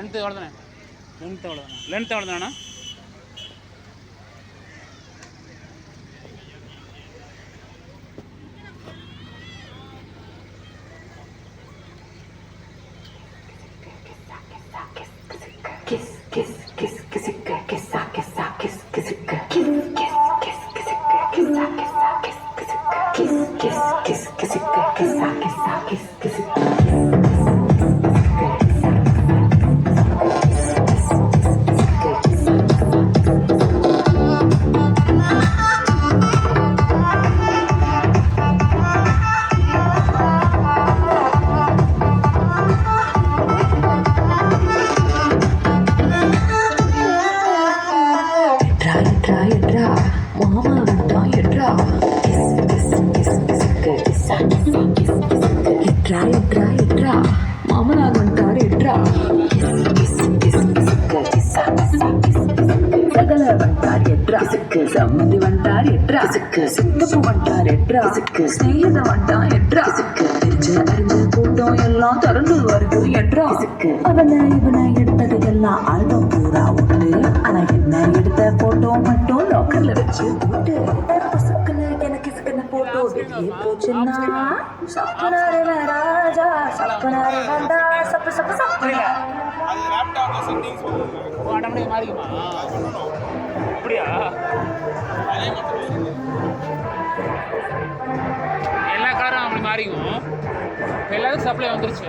Length எவ்வளோதானே? Length எவ்வளோதாண்ணா? Kiss, kiss, kiss, kiss, kiss, kiss, kiss, kiss, kiss, kiss, kiss, kiss, kiss, kiss, மாமனார் வந்துட்டாரு எட்ரா சகல வந்துட்டார் எட்ரா சம்மந்தி வந்துட்டார் எட்ரா சித்தப்பு வந்துட்டார் எட்ரா ஸ்நேகித வந்துட்டான் எட்ரா தெரிஞ்ச அறிஞ்ச கூட்டம் எல்லாம் திறந்து வருது எட்ரா அவனை இவனை எடுத்தது எல்லாம் ஆல்பம் பூரா உண்டு ஆனா என்ன எடுத்த போட்டோ மட்டும் லாக்கர்ல வச்சு போட்டு எனக்கு சிக்கன போட்டோ வெளியே போச்சுன்னா சப்பனாரே ராஜா சப்பனாரே வந்தா சப்பு சப்பு சப்பனா அது லேப்டாப்ல செட்டிங்ஸ் ஆட்டோமேட்டிக் மாறிக்குமா? அப்படியா? எல்லா கலரும் அப்படி மாறிக்கும். இப்போ எல்லாத்துக்கும் சப்ளை வந்துருச்சு.